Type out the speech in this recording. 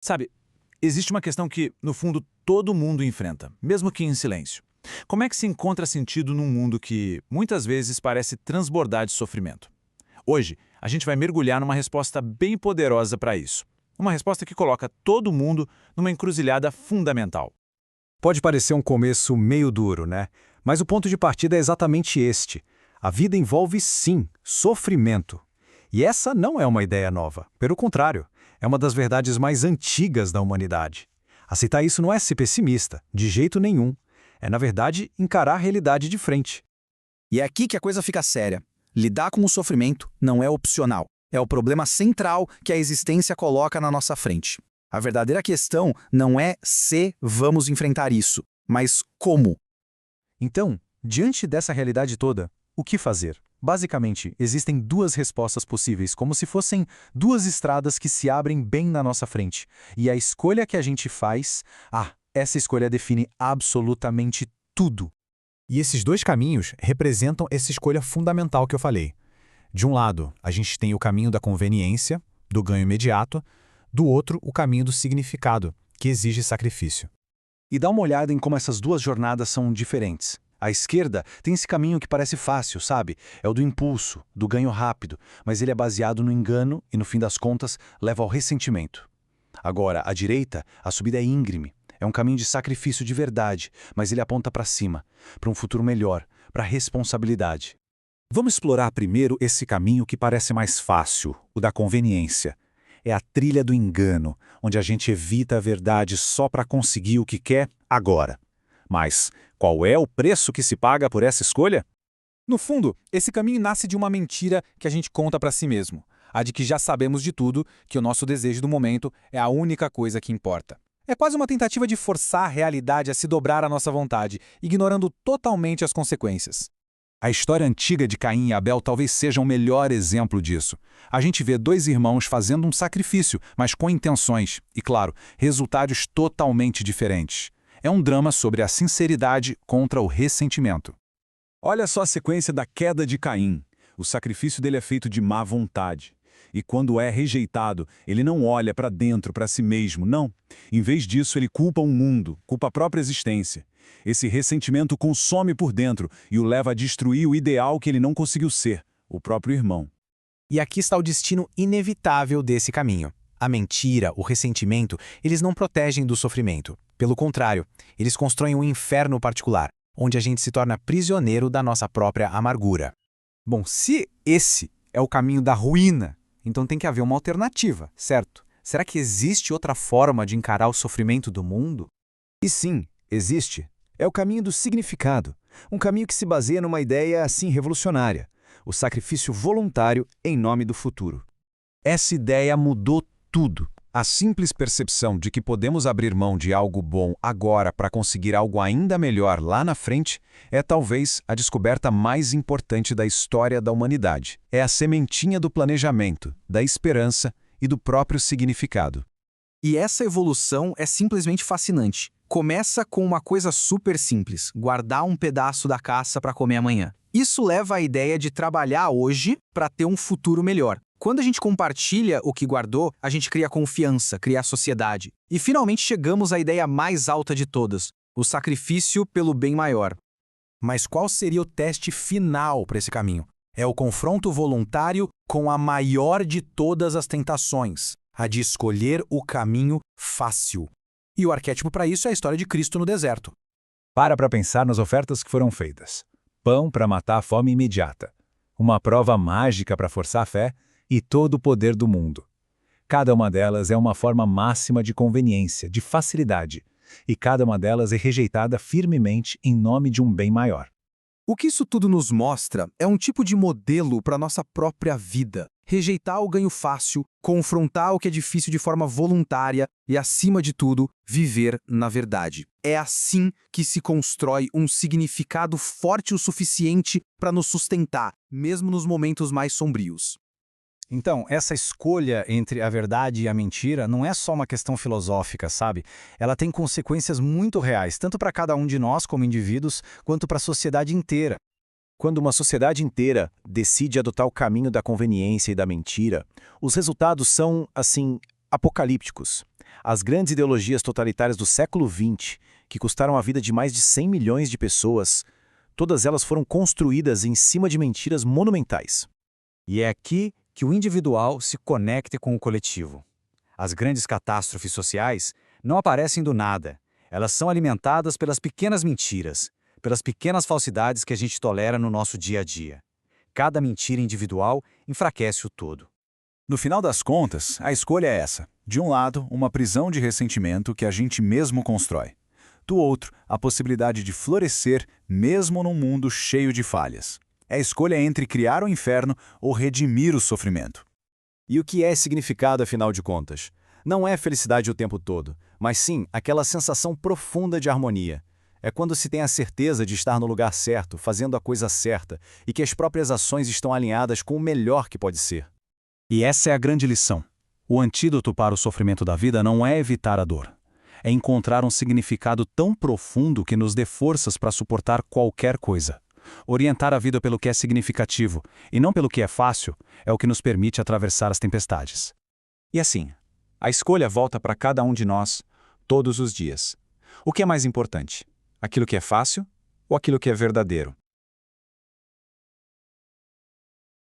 Sabe, existe uma questão que, no fundo, todo mundo enfrenta, mesmo que em silêncio. Como é que se encontra sentido num mundo que, muitas vezes, parece transbordar de sofrimento? Hoje, a gente vai mergulhar numa resposta bem poderosa para isso. Uma resposta que coloca todo mundo numa encruzilhada fundamental. Pode parecer um começo meio duro, né? Mas o ponto de partida é exatamente este. A vida envolve, sim, sofrimento. E essa não é uma ideia nova. Pelo contrário, é uma das verdades mais antigas da humanidade. Aceitar isso não é ser pessimista, de jeito nenhum. É, na verdade, encarar a realidade de frente. E é aqui que a coisa fica séria. Lidar com o sofrimento não é opcional. É o problema central que a existência coloca na nossa frente. A verdadeira questão não é se vamos enfrentar isso, mas como. Então, diante dessa realidade toda, o que fazer? Basicamente, existem duas respostas possíveis, como se fossem duas estradas que se abrem bem na nossa frente. E a escolha que a gente faz, essa escolha define absolutamente tudo. E esses dois caminhos representam essa escolha fundamental que eu falei. De um lado, a gente tem o caminho da conveniência, do ganho imediato, do outro, o caminho do significado, que exige sacrifício. E dá uma olhada em como essas duas jornadas são diferentes. A esquerda tem esse caminho que parece fácil, sabe? É o do impulso, do ganho rápido, mas ele é baseado no engano e, no fim das contas, leva ao ressentimento. Agora, à direita, a subida é íngreme. É um caminho de sacrifício de verdade, mas ele aponta para cima, para um futuro melhor, para a responsabilidade. Vamos explorar primeiro esse caminho que parece mais fácil, o da conveniência. É a trilha do engano, onde a gente evita a verdade só para conseguir o que quer agora. Mas qual é o preço que se paga por essa escolha? No fundo, esse caminho nasce de uma mentira que a gente conta para si mesmo. A de que já sabemos de tudo, que o nosso desejo do momento é a única coisa que importa. É quase uma tentativa de forçar a realidade a se dobrar à nossa vontade, ignorando totalmente as consequências. A história antiga de Caim e Abel talvez seja o melhor exemplo disso. A gente vê dois irmãos fazendo um sacrifício, mas com intenções e, claro, resultados totalmente diferentes. É um drama sobre a sinceridade contra o ressentimento. Olha só a sequência da queda de Caim. O sacrifício dele é feito de má vontade. E quando é rejeitado, ele não olha para dentro, para si mesmo, não. Em vez disso, ele culpa o mundo, culpa a própria existência. Esse ressentimento consome por dentro e o leva a destruir o ideal que ele não conseguiu ser, o próprio irmão. E aqui está o destino inevitável desse caminho. A mentira, o ressentimento, eles não protegem do sofrimento. Pelo contrário, eles constroem um inferno particular, onde a gente se torna prisioneiro da nossa própria amargura. Bom, se esse é o caminho da ruína, então tem que haver uma alternativa, certo? Será que existe outra forma de encarar o sofrimento do mundo? E sim, existe. É o caminho do significado, um caminho que se baseia numa ideia assim revolucionária, o sacrifício voluntário em nome do futuro. Essa ideia mudou tudo. A simples percepção de que podemos abrir mão de algo bom agora para conseguir algo ainda melhor lá na frente é talvez a descoberta mais importante da história da humanidade. É a sementinha do planejamento, da esperança e do próprio significado. E essa evolução é simplesmente fascinante. Começa com uma coisa super simples, guardar um pedaço da caça para comer amanhã. Isso leva à ideia de trabalhar hoje para ter um futuro melhor. Quando a gente compartilha o que guardou, a gente cria confiança, cria sociedade. E finalmente chegamos à ideia mais alta de todas, o sacrifício pelo bem maior. Mas qual seria o teste final para esse caminho? É o confronto voluntário com a maior de todas as tentações, a de escolher o caminho fácil. E o arquétipo para isso é a história de Cristo no deserto. Para pensar nas ofertas que foram feitas. Pão para matar a fome imediata. Uma prova mágica para forçar a fé e todo o poder do mundo. Cada uma delas é uma forma máxima de conveniência, de facilidade, e cada uma delas é rejeitada firmemente em nome de um bem maior. O que isso tudo nos mostra é um tipo de modelo para a nossa própria vida. Rejeitar o ganho fácil, confrontar o que é difícil de forma voluntária e, acima de tudo, viver na verdade. É assim que se constrói um significado forte o suficiente para nos sustentar, mesmo nos momentos mais sombrios. Então, essa escolha entre a verdade e a mentira não é só uma questão filosófica, sabe? Ela tem consequências muito reais, tanto para cada um de nós como indivíduos, quanto para a sociedade inteira. Quando uma sociedade inteira decide adotar o caminho da conveniência e da mentira, os resultados são, assim, apocalípticos. As grandes ideologias totalitárias do século XX, que custaram a vida de mais de 100 milhões de pessoas, todas elas foram construídas em cima de mentiras monumentais. E é aqui que o individual se conecta com o coletivo. As grandes catástrofes sociais não aparecem do nada. Elas são alimentadas pelas pequenas mentiras, pelas pequenas falsidades que a gente tolera no nosso dia a dia. Cada mentira individual enfraquece o todo. No final das contas, a escolha é essa. De um lado, uma prisão de ressentimento que a gente mesmo constrói. Do outro, a possibilidade de florescer mesmo num mundo cheio de falhas. É a escolha entre criar o inferno ou redimir o sofrimento. E o que é significado, afinal de contas? Não é felicidade o tempo todo, mas sim aquela sensação profunda de harmonia. É quando se tem a certeza de estar no lugar certo, fazendo a coisa certa, e que as próprias ações estão alinhadas com o melhor que pode ser. E essa é a grande lição. O antídoto para o sofrimento da vida não é evitar a dor. É encontrar um significado tão profundo que nos dê forças para suportar qualquer coisa. Orientar a vida pelo que é significativo, e não pelo que é fácil, é o que nos permite atravessar as tempestades. E assim, a escolha volta para cada um de nós, todos os dias. O que é mais importante? Aquilo que é fácil ou aquilo que é verdadeiro?